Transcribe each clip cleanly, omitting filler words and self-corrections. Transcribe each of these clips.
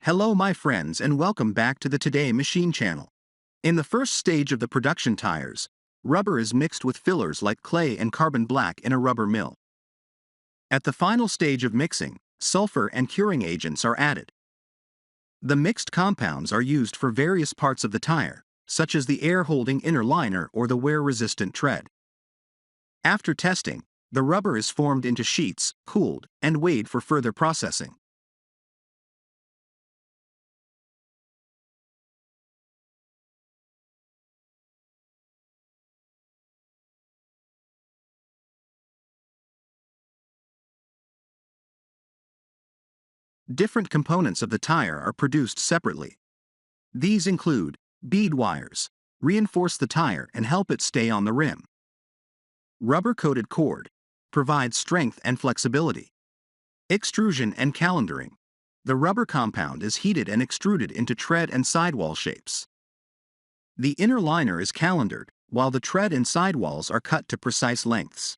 Hello my friends and welcome back to the Today Machine channel. In the first stage of the production tires, rubber is mixed with fillers like clay and carbon black in a rubber mill. At the final stage of mixing, sulfur and curing agents are added. The mixed compounds are used for various parts of the tire, such as the air-holding inner liner or the wear-resistant tread. After testing, the rubber is formed into sheets, cooled, and weighed for further processing. Different components of the tire are produced separately. These include bead wires, reinforce the tire and help it stay on the rim. Rubber-coated cord, provides strength and flexibility. Extrusion and calendering. The rubber compound is heated and extruded into tread and sidewall shapes. The inner liner is calendared, while the tread and sidewalls are cut to precise lengths.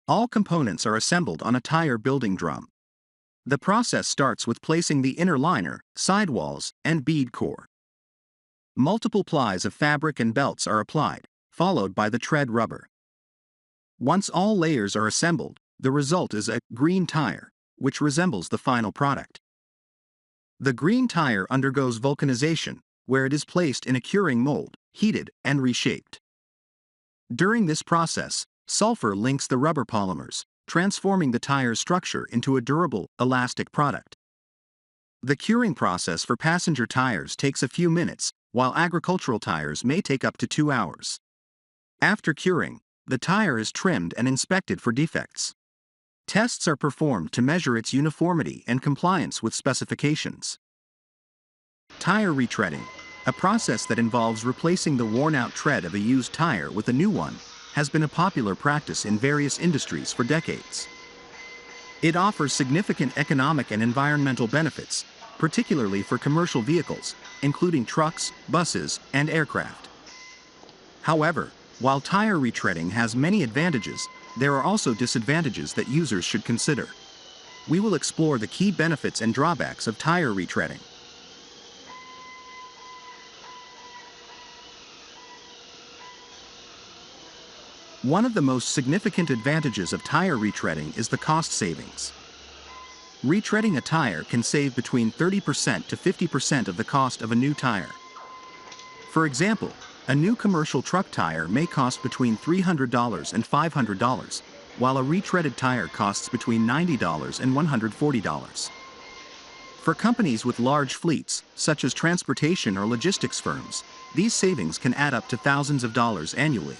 All components are assembled on a tire building drum. The process starts with placing the inner liner, sidewalls, and bead core. Multiple plies of fabric and belts are applied, followed by the tread rubber. Once all layers are assembled, the result is a green tire, which resembles the final product. The green tire undergoes vulcanization, where it is placed in a curing mold, heated, and reshaped. During this process, sulfur links the rubber polymers, transforming the tire's structure into a durable, elastic product. The curing process for passenger tires takes a few minutes, while agricultural tires may take up to 2 hours. After curing, the tire is trimmed and inspected for defects. Tests are performed to measure its uniformity and compliance with specifications. Tire retreading, a process that involves replacing the worn-out tread of a used tire with a new one, has been a popular practice in various industries for decades. It offers significant economic and environmental benefits, particularly for commercial vehicles, including trucks, buses, and aircraft. However, while tire retreading has many advantages, there are also disadvantages that users should consider. We will explore the key benefits and drawbacks of tire retreading. One of the most significant advantages of tire retreading is the cost savings. Retreading a tire can save between 30% to 50% of the cost of a new tire. For example, a new commercial truck tire may cost between $300 and $500, while a retreaded tire costs between $90 and $140. For companies with large fleets, such as transportation or logistics firms, these savings can add up to thousands of dollars annually.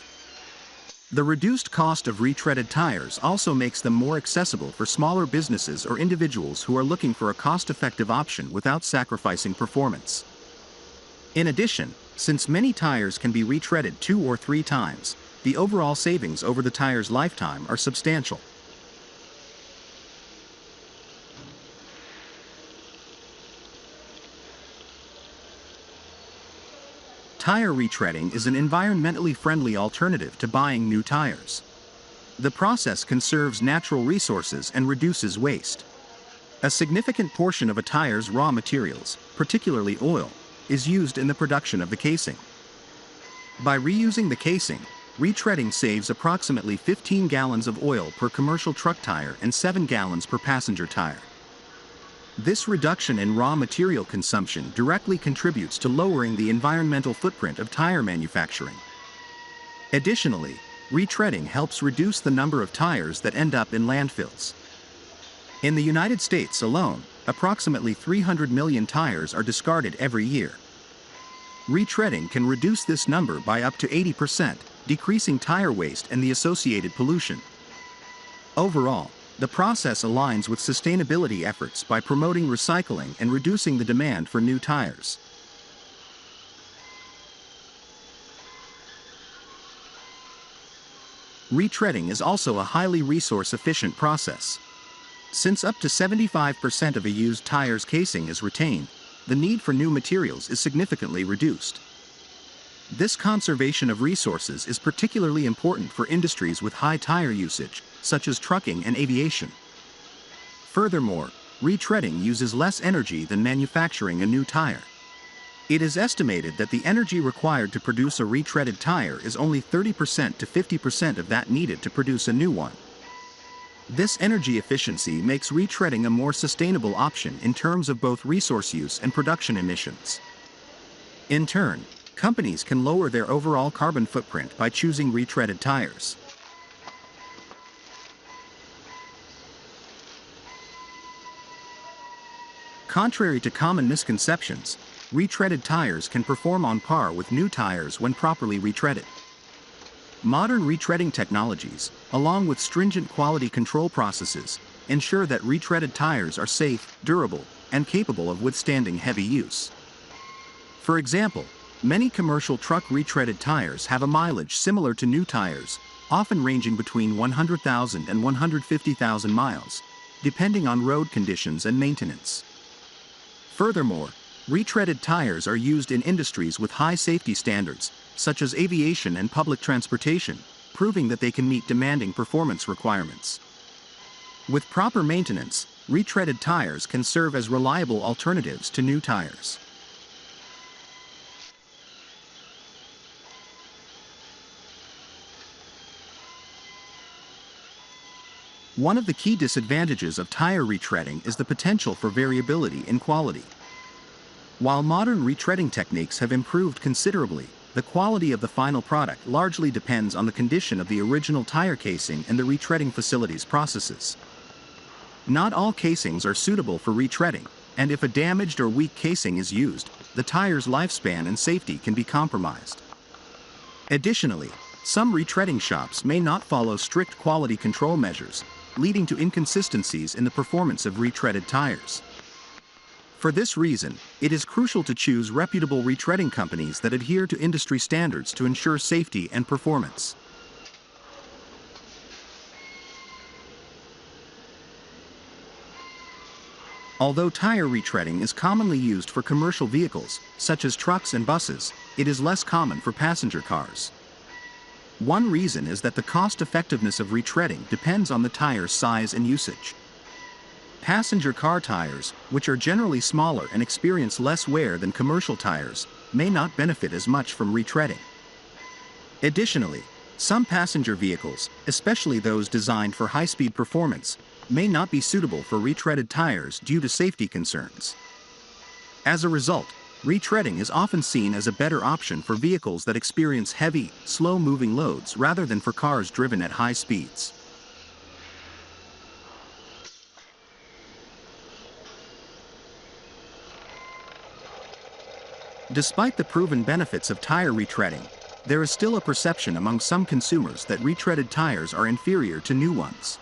The reduced cost of retreaded tires also makes them more accessible for smaller businesses or individuals who are looking for a cost-effective option without sacrificing performance. In addition, since many tires can be retreaded 2 or 3 times, the overall savings over the tire's lifetime are substantial. Tire retreading is an environmentally friendly alternative to buying new tires. The process conserves natural resources and reduces waste. A significant portion of a tire's raw materials, particularly oil, is used in the production of the casing. By reusing the casing, retreading saves approximately 15 gallons of oil per commercial truck tire and 7 gallons per passenger tire. This reduction in raw material consumption directly contributes to lowering the environmental footprint of tire manufacturing. Additionally, retreading helps reduce the number of tires that end up in landfills. In the United States alone, approximately 300 million tires are discarded every year. Retreading can reduce this number by up to 80%, decreasing tire waste and the associated pollution. Overall, the process aligns with sustainability efforts by promoting recycling and reducing the demand for new tires. Retreading is also a highly resource-efficient process. Since up to 75% of a used tire's casing is retained, the need for new materials is significantly reduced. This conservation of resources is particularly important for industries with high tire usage, such as trucking and aviation. Furthermore, retreading uses less energy than manufacturing a new tire. It is estimated that the energy required to produce a retreaded tire is only 30% to 50% of that needed to produce a new one. This energy efficiency makes retreading a more sustainable option in terms of both resource use and production emissions. In turn, companies can lower their overall carbon footprint by choosing retreaded tires. Contrary to common misconceptions, retreaded tires can perform on par with new tires when properly retreaded. Modern retreading technologies, along with stringent quality control processes, ensure that retreaded tires are safe, durable, and capable of withstanding heavy use. For example, many commercial truck retreaded tires have a mileage similar to new tires, often ranging between 100,000 and 150,000 miles, depending on road conditions and maintenance. Furthermore, retreaded tires are used in industries with high safety standards, such as aviation and public transportation, proving that they can meet demanding performance requirements. With proper maintenance, retreaded tires can serve as reliable alternatives to new tires. One of the key disadvantages of tire retreading is the potential for variability in quality. While modern retreading techniques have improved considerably, the quality of the final product largely depends on the condition of the original tire casing and the retreading facility's processes. Not all casings are suitable for retreading, and if a damaged or weak casing is used, the tire's lifespan and safety can be compromised. Additionally, some retreading shops may not follow strict quality control measures, leading to inconsistencies in the performance of retreaded tires. For this reason, it is crucial to choose reputable retreading companies that adhere to industry standards to ensure safety and performance. Although tire retreading is commonly used for commercial vehicles, such as trucks and buses, it is less common for passenger cars. One reason is that the cost-effectiveness of retreading depends on the tire's size and usage. Passenger car tires, which are generally smaller and experience less wear than commercial tires, may not benefit as much from retreading. Additionally, some passenger vehicles, especially those designed for high-speed performance, may not be suitable for retreaded tires due to safety concerns. As a result, retreading is often seen as a better option for vehicles that experience heavy, slow-moving loads rather than for cars driven at high speeds. Despite the proven benefits of tire retreading, there is still a perception among some consumers that retreaded tires are inferior to new ones.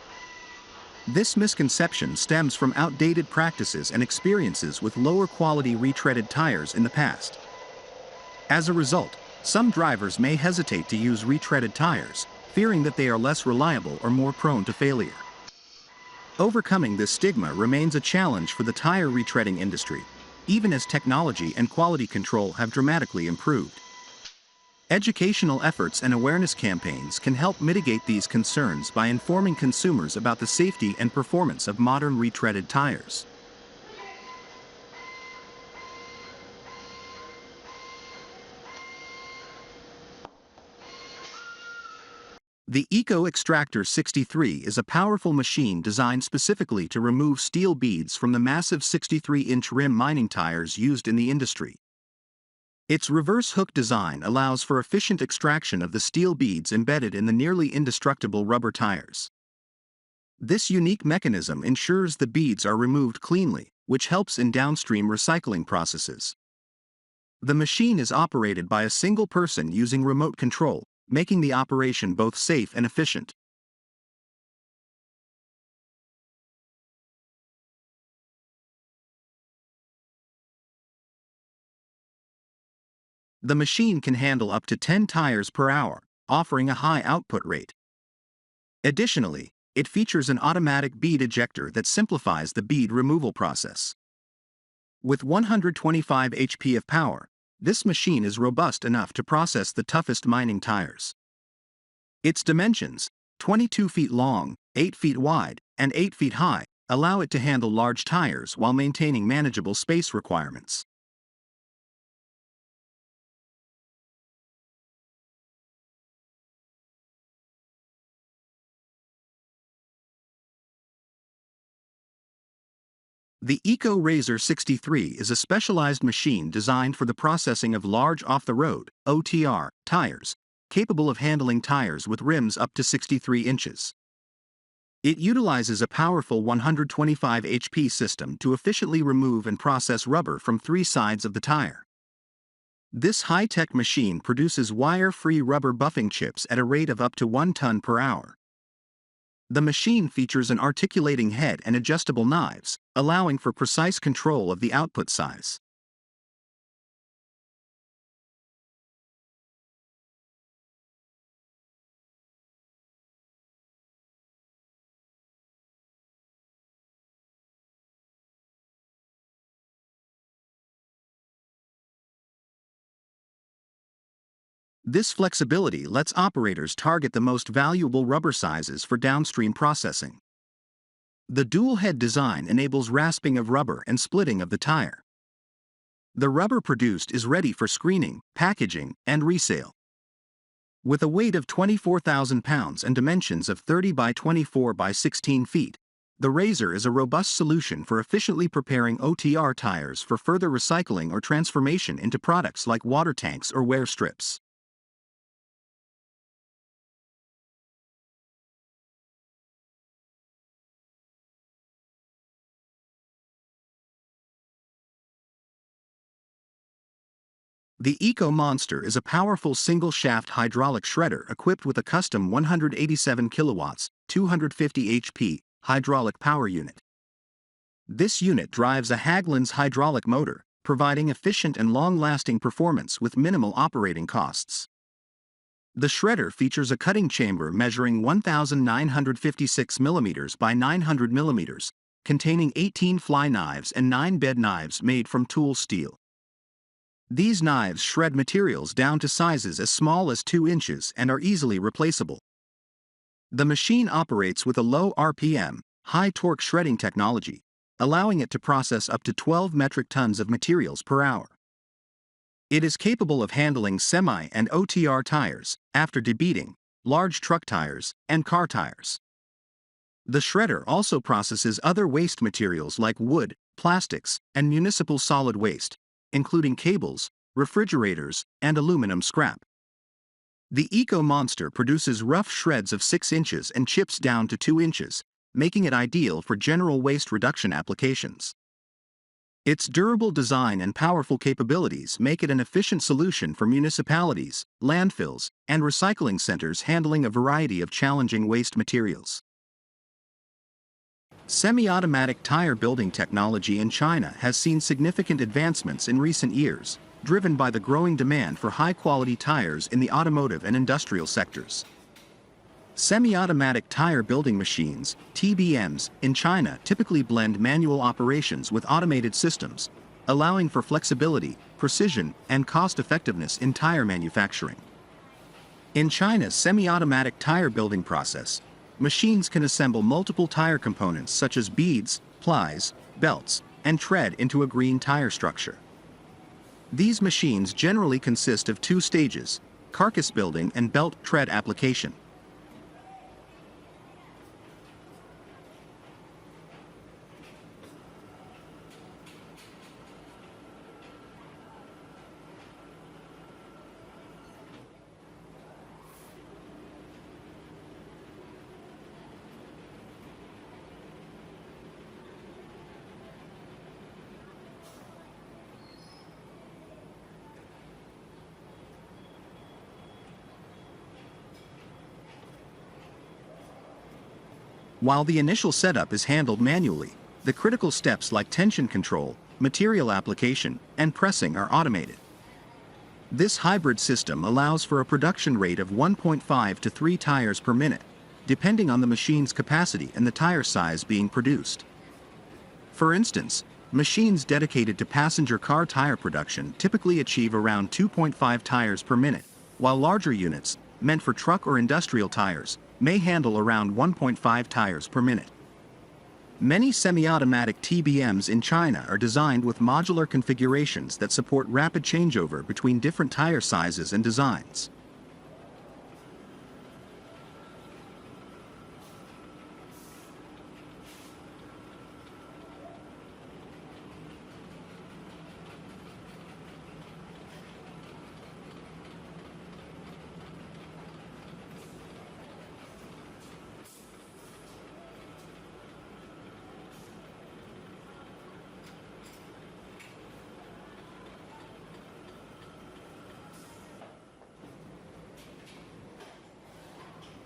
This misconception stems from outdated practices and experiences with lower quality retreaded tires in the past. As a result, some drivers may hesitate to use retreaded tires, fearing that they are less reliable or more prone to failure. Overcoming this stigma remains a challenge for the tire retreading industry, even as technology and quality control have dramatically improved. Educational efforts and awareness campaigns can help mitigate these concerns by informing consumers about the safety and performance of modern retreaded tires. The Eco Extractor 63 is a powerful machine designed specifically to remove steel beads from the massive 63-inch rim mining tires used in the industry. Its reverse hook design allows for efficient extraction of the steel beads embedded in the nearly indestructible rubber tires. This unique mechanism ensures the beads are removed cleanly, which helps in downstream recycling processes. The machine is operated by a single person using remote control, making the operation both safe and efficient. The machine can handle up to 10 tires per hour, offering a high output rate. Additionally, it features an automatic bead ejector that simplifies the bead removal process. With 125 HP of power, this machine is robust enough to process the toughest mining tires. Its dimensions, 22 feet long, 8 feet wide, and 8 feet high, allow it to handle large tires while maintaining manageable space requirements. The Eco Razor 63 is a specialized machine designed for the processing of large off-the-road (OTR) tires, capable of handling tires with rims up to 63 inches. It utilizes a powerful 125 HP system to efficiently remove and process rubber from three sides of the tire. This high-tech machine produces wire-free rubber buffing chips at a rate of up to 1 ton per hour. The machine features an articulating head and adjustable knives, allowing for precise control of the output size. This flexibility lets operators target the most valuable rubber sizes for downstream processing. The dual-head design enables rasping of rubber and splitting of the tire. The rubber produced is ready for screening, packaging, and resale. With a weight of 24,000 pounds and dimensions of 30 by 24 by 16 feet, the Razor is a robust solution for efficiently preparing OTR tires for further recycling or transformation into products like water tanks or wear strips. The Eco Monster is a powerful single-shaft hydraulic shredder equipped with a custom 187 kilowatts, 250 HP hydraulic power unit. This unit drives a Hägglunds hydraulic motor, providing efficient and long-lasting performance with minimal operating costs. The shredder features a cutting chamber measuring 1,956 mm by 900 mm, containing 18 fly knives and 9 bed knives made from tool steel. These knives shred materials down to sizes as small as 2 inches and are easily replaceable. The machine operates with a low RPM, high torque shredding technology, allowing it to process up to 12 metric tons of materials per hour. It is capable of handling semi and OTR tires, after debeating, large truck tires, and car tires. The shredder also processes other waste materials like wood, plastics, and municipal solid waste, including cables, refrigerators, and aluminum scrap. The Eco Monster produces rough shreds of 6 inches and chips down to 2 inches, making it ideal for general waste reduction applications. Its durable design and powerful capabilities make it an efficient solution for municipalities, landfills, and recycling centers handling a variety of challenging waste materials. Semi-automatic tire building technology in China has seen significant advancements in recent years, driven by the growing demand for high-quality tires in the automotive and industrial sectors. Semi-automatic tire building machines, TBMs, in China typically blend manual operations with automated systems, allowing for flexibility, precision, and cost-effectiveness in tire manufacturing. In China's semi-automatic tire building process, machines can assemble multiple tire components such as beads, plies, belts, and tread into a green tire structure. These machines generally consist of 2 stages: carcass building and belt tread application. While the initial setup is handled manually, the critical steps like tension control, material application, and pressing are automated. This hybrid system allows for a production rate of 1.5 to 3 tires per minute, depending on the machine's capacity and the tire size being produced. For instance, Machines dedicated to passenger car tire production typically achieve around 2.5 tires per minute, while larger units, meant for truck or industrial tires, may handle around 1.5 tires per minute. Many semi-automatic TBMs in China are designed with modular configurations that support rapid changeover between different tire sizes and designs.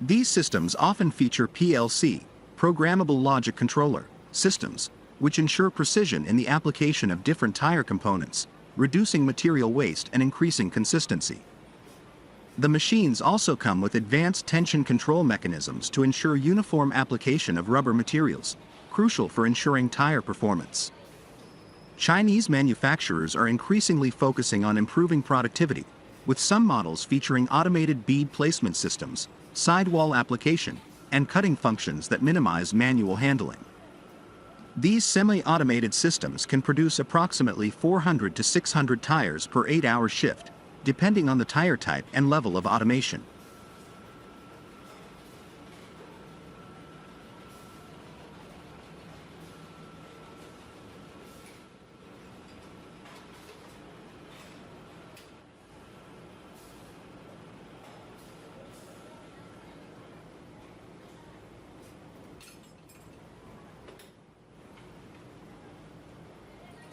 These systems often feature PLC, programmable logic controller, systems, which ensure precision in the application of different tire components, reducing material waste and increasing consistency. The machines also come with advanced tension control mechanisms to ensure uniform application of rubber materials, crucial for ensuring tire performance. Chinese manufacturers are increasingly focusing on improving productivity, with some models featuring automated bead placement systems, sidewall application, and cutting functions that minimize manual handling. These semi-automated systems can produce approximately 400 to 600 tires per 8-hour shift, depending on the tire type and level of automation.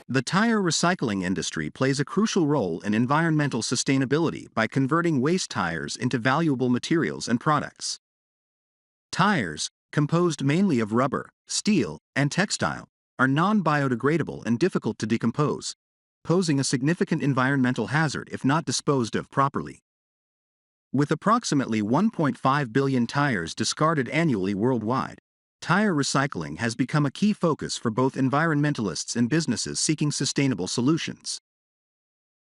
The tire recycling industry plays a crucial role in environmental sustainability by converting waste tires into valuable materials and products. Tires, composed mainly of rubber, steel, and textile, are non-biodegradable and difficult to decompose, posing a significant environmental hazard if not disposed of properly. With approximately 1.5 billion tires discarded annually worldwide, tire recycling has become a key focus for both environmentalists and businesses seeking sustainable solutions.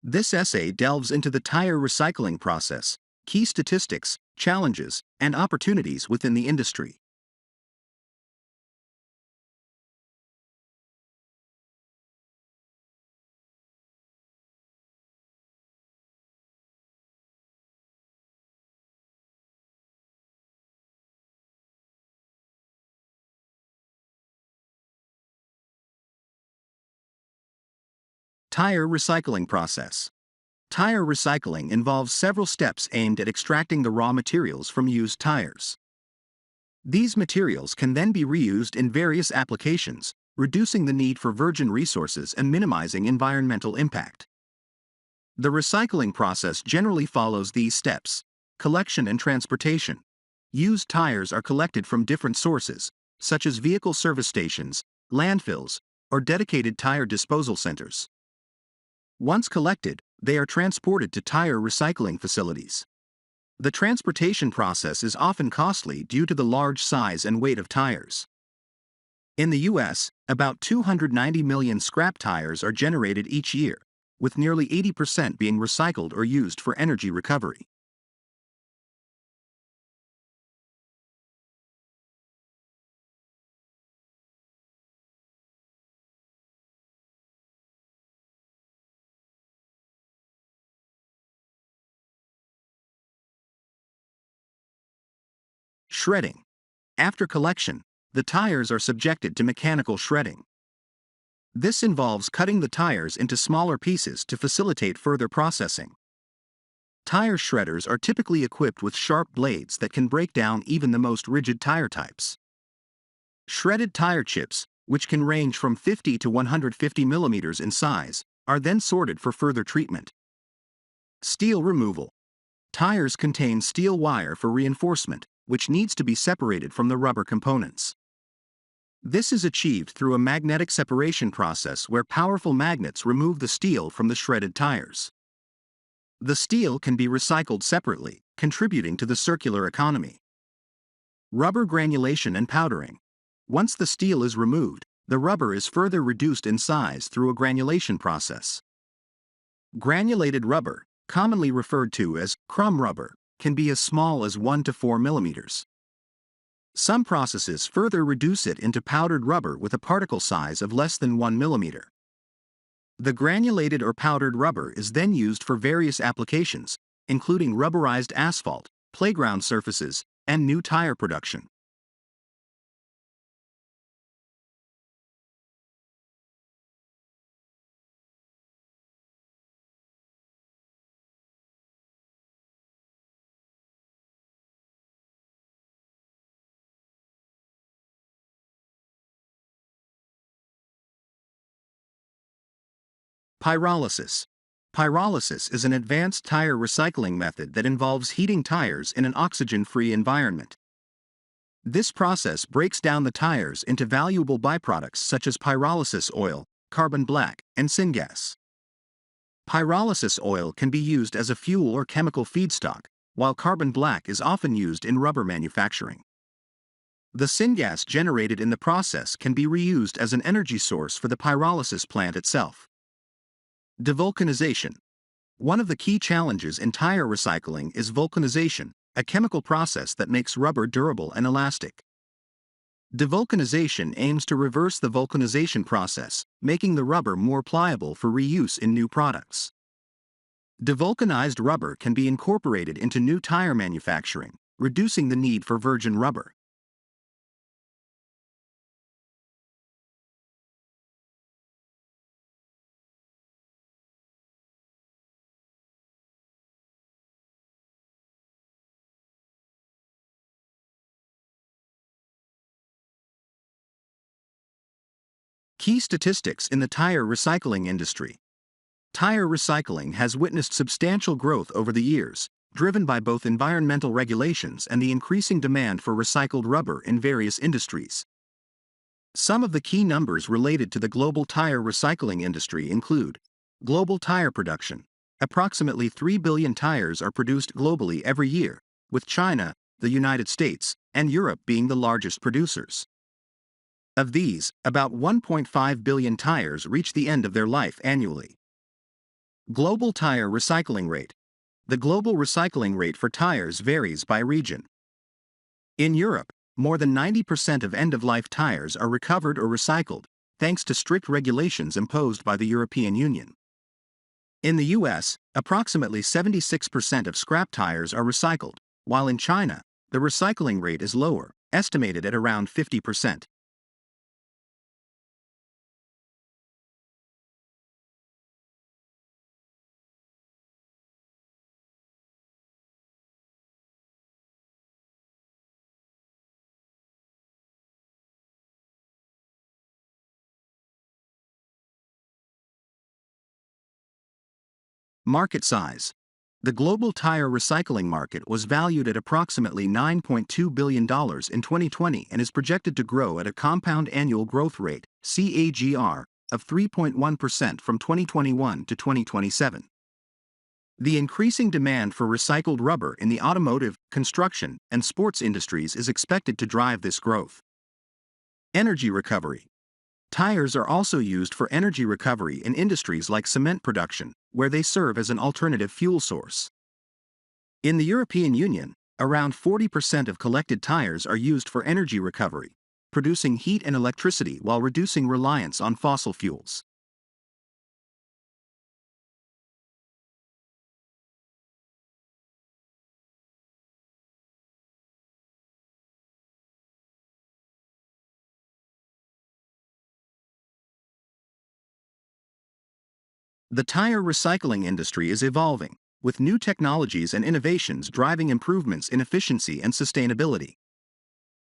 This essay delves into the tire recycling process, key statistics, challenges, and opportunities within the industry. Tire recycling process. Tire recycling involves several steps aimed at extracting the raw materials from used tires. These materials can then be reused in various applications, reducing the need for virgin resources and minimizing environmental impact. The recycling process generally follows these steps: collection and transportation. Used tires are collected from different sources, such as vehicle service stations, landfills, or dedicated tire disposal centers. Once collected, they are transported to tire recycling facilities. The transportation process is often costly due to the large size and weight of tires. In the US, about 290 million scrap tires are generated each year, with nearly 80% being recycled or used for energy recovery. Shredding. After collection, the tires are subjected to mechanical shredding. This involves cutting the tires into smaller pieces to facilitate further processing. Tire shredders are typically equipped with sharp blades that can break down even the most rigid tire types. Shredded tire chips, which can range from 50 to 150 millimeters in size, are then sorted for further treatment. Steel removal. Tires contain steel wire for reinforcement, which needs to be separated from the rubber components. This is achieved through a magnetic separation process where powerful magnets remove the steel from the shredded tires. The steel can be recycled separately, contributing to the circular economy. Rubber granulation and powdering. Once the steel is removed, the rubber is further reduced in size through a granulation process. Granulated rubber, commonly referred to as crumb rubber, can be as small as 1 to 4 millimeters. Some processes further reduce it into powdered rubber with a particle size of less than 1 millimeter. The granulated or powdered rubber is then used for various applications, including rubberized asphalt, playground surfaces, and new tire production. Pyrolysis. Pyrolysis is an advanced tire recycling method that involves heating tires in an oxygen-free environment. This process breaks down the tires into valuable byproducts such as pyrolysis oil, carbon black, and syngas. Pyrolysis oil can be used as a fuel or chemical feedstock, while carbon black is often used in rubber manufacturing. The syngas generated in the process can be reused as an energy source for the pyrolysis plant itself. Devulcanization. One of the key challenges in tire recycling is vulcanization, a chemical process that makes rubber durable and elastic. Devulcanization aims to reverse the vulcanization process, making the rubber more pliable for reuse in new products. Devulcanized rubber can be incorporated into new tire manufacturing, reducing the need for virgin rubber. Key statistics in the tire recycling industry. Tire recycling has witnessed substantial growth over the years, driven by both environmental regulations and the increasing demand for recycled rubber in various industries. Some of the key numbers related to the global tire recycling industry include global tire production. Approximately 3 billion tires are produced globally every year, with China, the United States, and Europe being the largest producers. Of these, about 1.5 billion tires reach the end of their life annually. Global tire recycling rate. The global recycling rate for tires varies by region. In Europe, more than 90% of end-of-life tires are recovered or recycled, thanks to strict regulations imposed by the European Union. In the US, approximately 76% of scrap tires are recycled, while in China, the recycling rate is lower, estimated at around 50%. Market size. The global tire recycling market was valued at approximately $9.2 billion in 2020 and is projected to grow at a compound annual growth rate, CAGR, of 3.1% from 2021 to 2027. The increasing demand for recycled rubber in the automotive, construction, and sports industries is expected to drive this growth. Energy recovery. Tires are also used for energy recovery in industries like cement production, where they serve as an alternative fuel source. In the European Union, around 40% of collected tires are used for energy recovery, producing heat and electricity while reducing reliance on fossil fuels. The tire recycling industry is evolving, with new technologies and innovations driving improvements in efficiency and sustainability.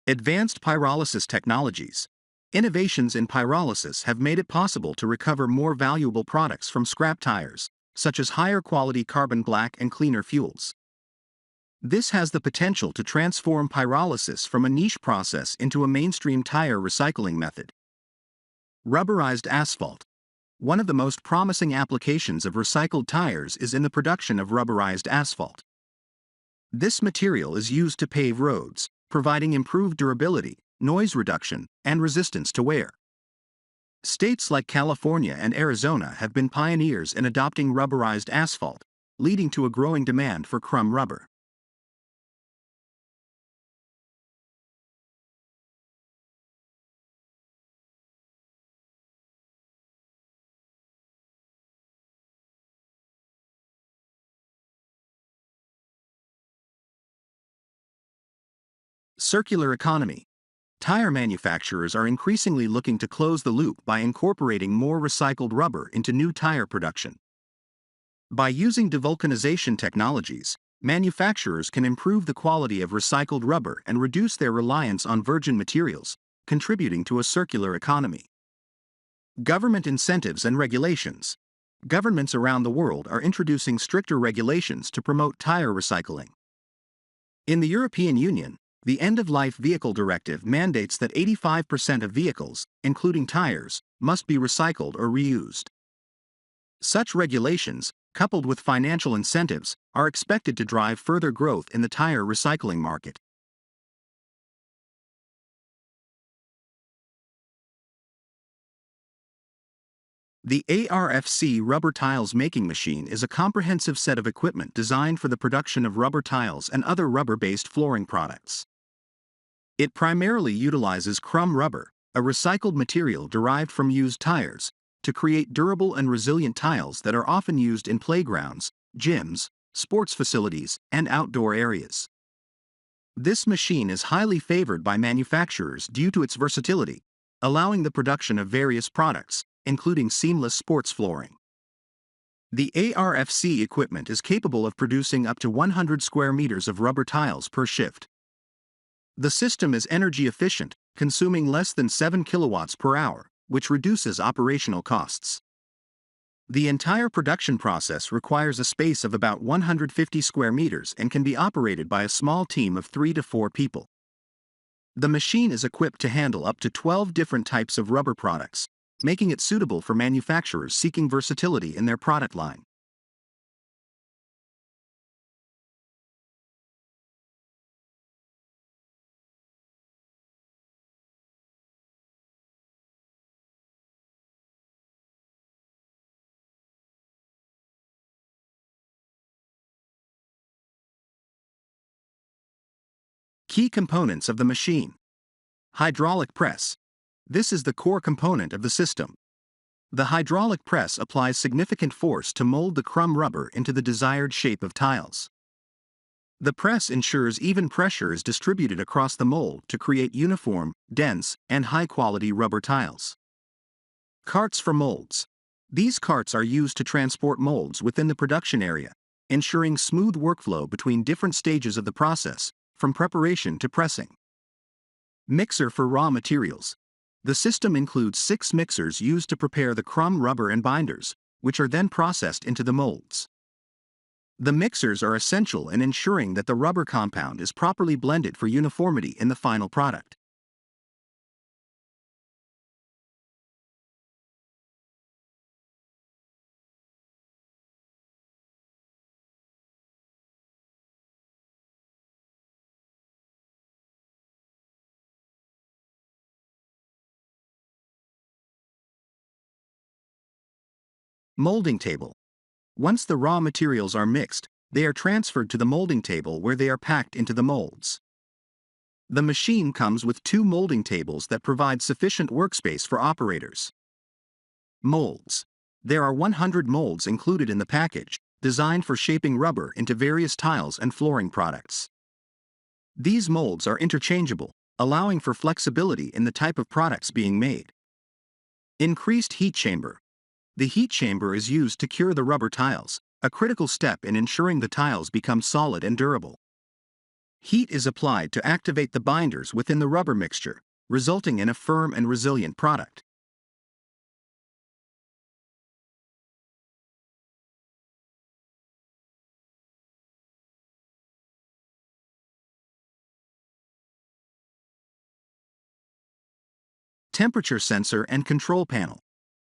Advanced pyrolysis technologies. Innovations in pyrolysis have made it possible to recover more valuable products from scrap tires, such as higher quality carbon black and cleaner fuels. This has the potential to transform pyrolysis from a niche process into a mainstream tire recycling method. Rubberized asphalt. One of the most promising applications of recycled tires is in the production of rubberized asphalt. This material is used to pave roads, providing improved durability, noise reduction, and resistance to wear. States like California and Arizona have been pioneers in adopting rubberized asphalt, leading to a growing demand for crumb rubber. Circular economy. Tire manufacturers are increasingly looking to close the loop by incorporating more recycled rubber into new tire production. By using devulcanization technologies, manufacturers can improve the quality of recycled rubber and reduce their reliance on virgin materials, contributing to a circular economy. Government incentives and regulations. Governments around the world are introducing stricter regulations to promote tire recycling. In the European Union, the End-of-Life Vehicle Directive mandates that 85% of vehicles, including tires, must be recycled or reused. Such regulations, coupled with financial incentives, are expected to drive further growth in the tire recycling market. The ARFC rubber tiles making machine is a comprehensive set of equipment designed for the production of rubber tiles and other rubber-based flooring products. It primarily utilizes crumb rubber, a recycled material derived from used tires, to create durable and resilient tiles that are often used in playgrounds, gyms, sports facilities, and outdoor areas. This machine is highly favored by manufacturers due to its versatility, allowing the production of various products, including seamless sports flooring. The ARFC equipment is capable of producing up to 100 square meters of rubber tiles per shift. The system is energy efficient, consuming less than 7 kilowatts per hour, which reduces operational costs. The entire production process requires a space of about 150 square meters and can be operated by a small team of 3 to 4 people. The machine is equipped to handle up to 12 different types of rubber products, making it suitable for manufacturers seeking versatility in their product line. Key components of the machine. Hydraulic press. This is the core component of the system. The hydraulic press applies significant force to mold the crumb rubber into the desired shape of tiles. The press ensures even pressure is distributed across the mold to create uniform, dense, and high-quality rubber tiles. Carts for molds. These carts are used to transport molds within the production area, ensuring smooth workflow between different stages of the process, from preparation to pressing. Mixer for raw materials. The system includes 6 mixers used to prepare the crumb rubber and binders, which are then processed into the molds. The mixers are essential in ensuring that the rubber compound is properly blended for uniformity in the final product. Molding table. Once the raw materials are mixed, they are transferred to the molding table where they are packed into the molds. The machine comes with 2 molding tables that provide sufficient workspace for operators. Molds. There are 100 molds included in the package, designed for shaping rubber into various tiles and flooring products. These molds are interchangeable, allowing for flexibility in the type of products being made. Increased heat chamber. The heat chamber is used to cure the rubber tiles, a critical step in ensuring the tiles become solid and durable. Heat is applied to activate the binders within the rubber mixture, resulting in a firm and resilient product. Temperature sensor and control panel.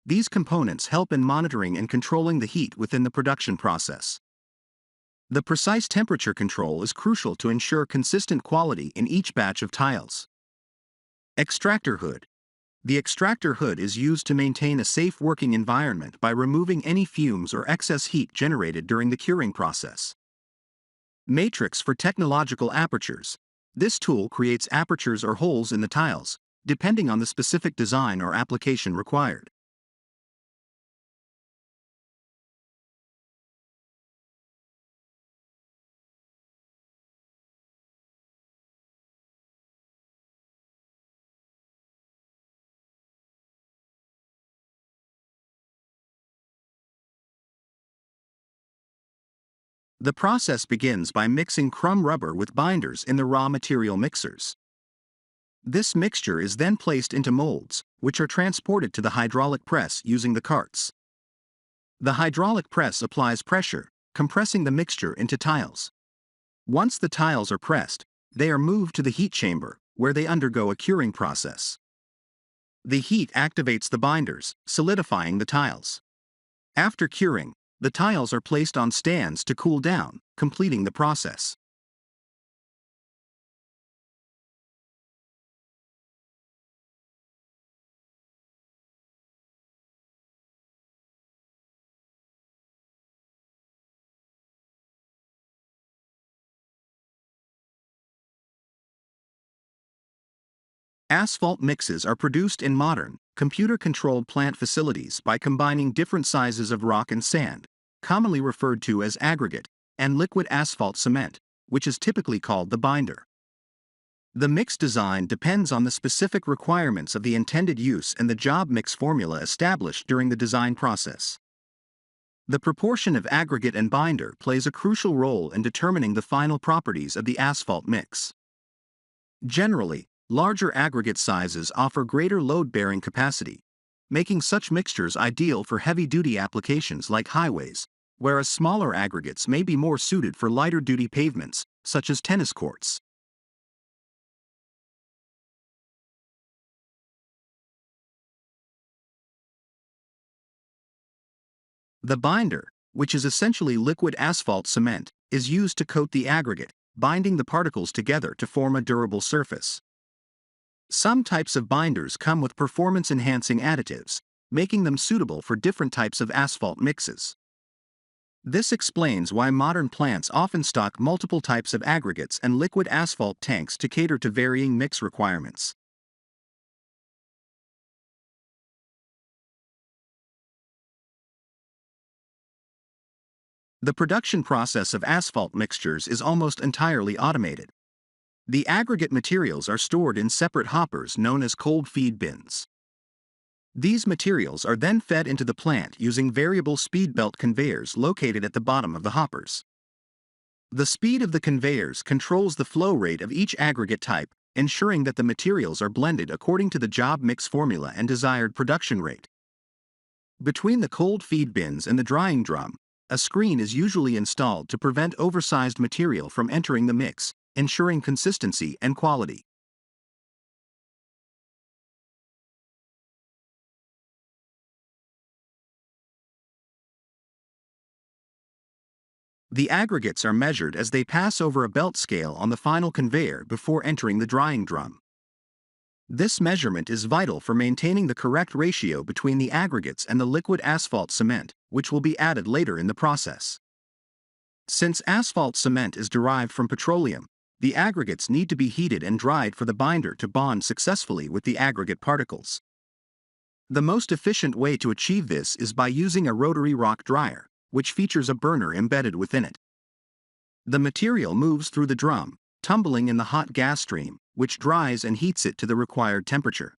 These components help in monitoring and controlling the heat within the production process. The precise temperature control is crucial to ensure consistent quality in each batch of tiles. Extractor hood. The extractor hood is used to maintain a safe working environment by removing any fumes or excess heat generated during the curing process. Matrix for technological apertures. This tool creates apertures or holes in the tiles, depending on the specific design or application required. The process begins by mixing crumb rubber with binders in the raw material mixers. This mixture is then placed into molds, which are transported to the hydraulic press using the carts. The hydraulic press applies pressure, compressing the mixture into tiles. Once the tiles are pressed, they are moved to the heat chamber, where they undergo a curing process. The heat activates the binders, solidifying the tiles. After curing, the tiles are placed on stands to cool down, completing the process. Asphalt mixes are produced in modern, computer-controlled plant facilities by combining different sizes of rock and sand, commonly referred to as aggregate, and liquid asphalt cement, which is typically called the binder. The mix design depends on the specific requirements of the intended use and the job mix formula established during the design process. The proportion of aggregate and binder plays a crucial role in determining the final properties of the asphalt mix. Generally, larger aggregate sizes offer greater load-bearing capacity, making such mixtures ideal for heavy-duty applications like highways, whereas smaller aggregates may be more suited for lighter-duty pavements, such as tennis courts. The binder, which is essentially liquid asphalt cement, is used to coat the aggregate, binding the particles together to form a durable surface. Some types of binders come with performance-enhancing additives, making them suitable for different types of asphalt mixes. This explains why modern plants often stock multiple types of aggregates and liquid asphalt tanks to cater to varying mix requirements. The production process of asphalt mixtures is almost entirely automated. The aggregate materials are stored in separate hoppers known as cold feed bins. These materials are then fed into the plant using variable speed belt conveyors located at the bottom of the hoppers. The speed of the conveyors controls the flow rate of each aggregate type, ensuring that the materials are blended according to the job mix formula and desired production rate. Between the cold feed bins and the drying drum, a screen is usually installed to prevent oversized material from entering the mix, ensuring consistency and quality. The aggregates are measured as they pass over a belt scale on the final conveyor before entering the drying drum. This measurement is vital for maintaining the correct ratio between the aggregates and the liquid asphalt cement, which will be added later in the process. Since asphalt cement is derived from petroleum, the aggregates need to be heated and dried for the binder to bond successfully with the aggregate particles. The most efficient way to achieve this is by using a rotary rock dryer, which features a burner embedded within it. The material moves through the drum, tumbling in the hot gas stream, which dries and heats it to the required temperature.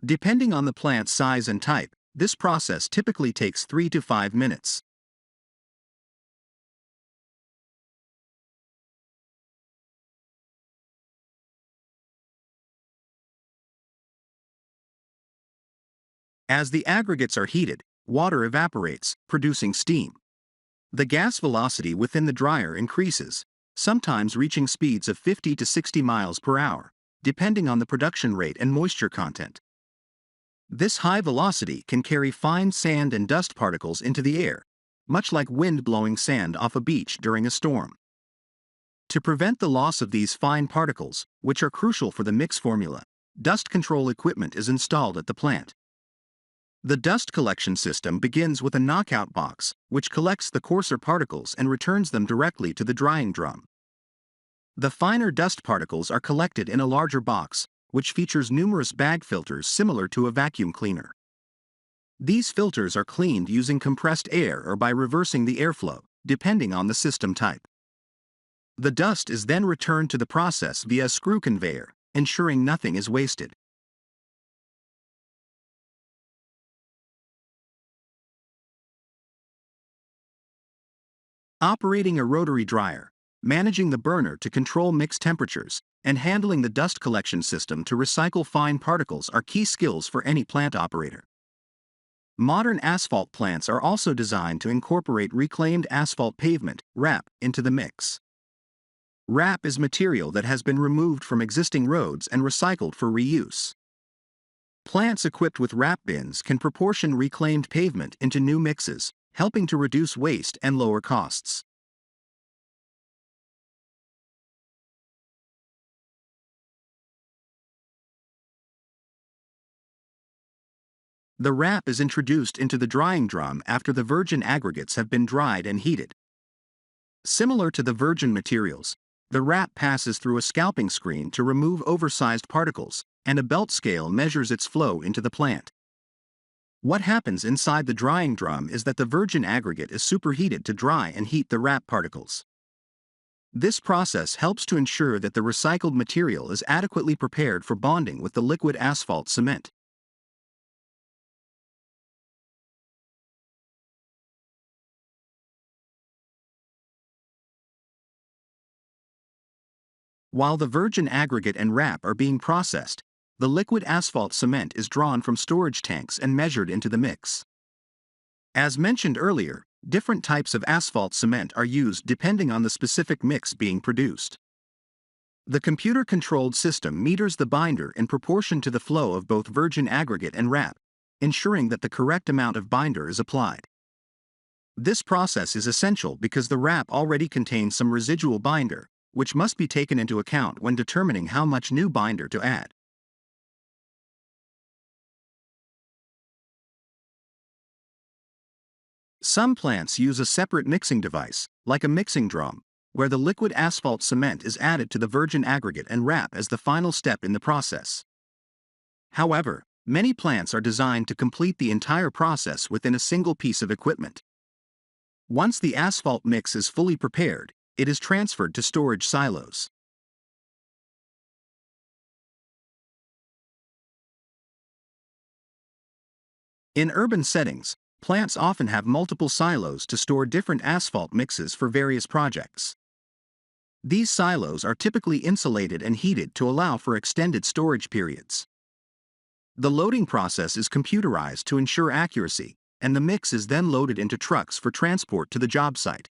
Depending on the plant's size and type, this process typically takes 3 to 5 minutes. As the aggregates are heated, water evaporates, producing steam. The gas velocity within the dryer increases, sometimes reaching speeds of 50 to 60 miles per hour, depending on the production rate and moisture content. This high velocity can carry fine sand and dust particles into the air, much like wind blowing sand off a beach during a storm. To prevent the loss of these fine particles, which are crucial for the mix formula, dust control equipment is installed at the plant. The dust collection system begins with a knockout box, which collects the coarser particles and returns them directly to the drying drum. The finer dust particles are collected in a larger box, which features numerous bag filters similar to a vacuum cleaner. These filters are cleaned using compressed air or by reversing the airflow, depending on the system type. The dust is then returned to the process via a screw conveyor, ensuring nothing is wasted. Operating a rotary dryer, managing the burner to control mix temperatures, and handling the dust collection system to recycle fine particles are key skills for any plant operator. Modern asphalt plants are also designed to incorporate reclaimed asphalt pavement, RAP, into the mix. RAP is material that has been removed from existing roads and recycled for reuse. Plants equipped with RAP bins can proportion reclaimed pavement into new mixes, helping to reduce waste and lower costs. The RAP is introduced into the drying drum after the virgin aggregates have been dried and heated. Similar to the virgin materials, the RAP passes through a scalping screen to remove oversized particles, and a belt scale measures its flow into the plant. What happens inside the drying drum is that the virgin aggregate is superheated to dry and heat the RAP particles. This process helps to ensure that the recycled material is adequately prepared for bonding with the liquid asphalt cement. While the virgin aggregate and RAP are being processed, the liquid asphalt cement is drawn from storage tanks and measured into the mix. As mentioned earlier, different types of asphalt cement are used depending on the specific mix being produced. The computer-controlled system meters the binder in proportion to the flow of both virgin aggregate and RAP, ensuring that the correct amount of binder is applied. This process is essential because the RAP already contains some residual binder, which must be taken into account when determining how much new binder to add. Some plants use a separate mixing device, like a mixing drum, where the liquid asphalt cement is added to the virgin aggregate and RAP as the final step in the process. However, many plants are designed to complete the entire process within a single piece of equipment. Once the asphalt mix is fully prepared, it is transferred to storage silos. In urban settings, plants often have multiple silos to store different asphalt mixes for various projects. These silos are typically insulated and heated to allow for extended storage periods. The loading process is computerized to ensure accuracy, and the mix is then loaded into trucks for transport to the job site.